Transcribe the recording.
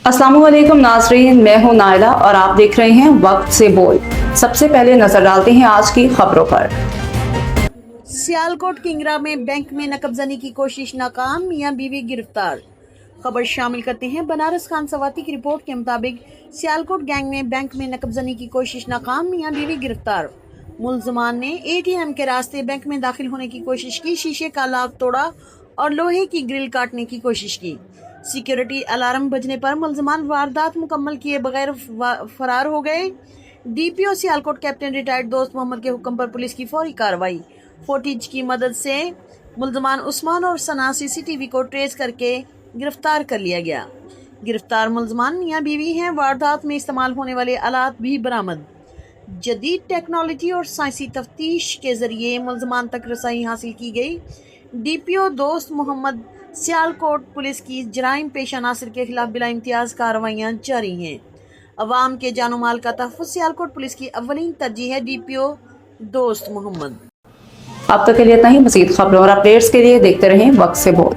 अस्सलाम वालेकुम नाज़रीन, मैं हूं नाइला और आप देख रहे हैं वक्त से बोल। सबसे पहले नजर डालते हैं आज की खबरों पर। सियालकोट किंगरा में बैंक में नकबजनी की कोशिश नाकाम, मियां बीवी गिरफ्तार। खबर शामिल करते हैं बनारस खान सवाती की रिपोर्ट के मुताबिक सियालकोट गैंग में बैंक में नकबजनी की कोशिश नाकाम, मियां बीवी गिरफ्तार। मुलजमान ने एटीएम के रास्ते बैंक में दाखिल होने की कोशिश की, शीशे का लॉक तोड़ा और लोहे की ग्रिल काटने की कोशिश की। सिक्योरिटी अलार्म बजने पर मुलजमान वारदात मुकम्मल किए बगैर फरार हो गए। डीपीओ सियालकोट कैप्टन रिटायर्ड दोस्त मोहम्मद के हुक्म पर पुलिस की फौरी कार्रवाई। फुटेज की मदद से मुलजमान उस्मान और सना सीसीटीवी को ट्रेस करके गिरफ्तार कर लिया गया। गिरफ्तार मुलजमान मियां बीवी हैं। वारदात में इस्तेमाल होने वाले आलात भी बरामद। जदीद टेक्नोलॉजी और साइंसी तफ्तीश के जरिए मुलजमान तक रसाई हासिल की गई। डीपीओ दोस्त मोहम्मद सियालकोट पुलिस की जराइम पेशा नासिर के खिलाफ बिला इम्तियाज कार्रवाइयाँ जारी हैं। अवाम के जानो माल का तहफ़्फ़ुज़ सियालकोट पुलिस की अव्वलीन तरजीह है। डीपीओ दोस्त मोहम्मद। अब तक के लिए इतना ही। मज़ीद खबरों और अपडेट्स के लिए देखते रहें वक्त से बोल।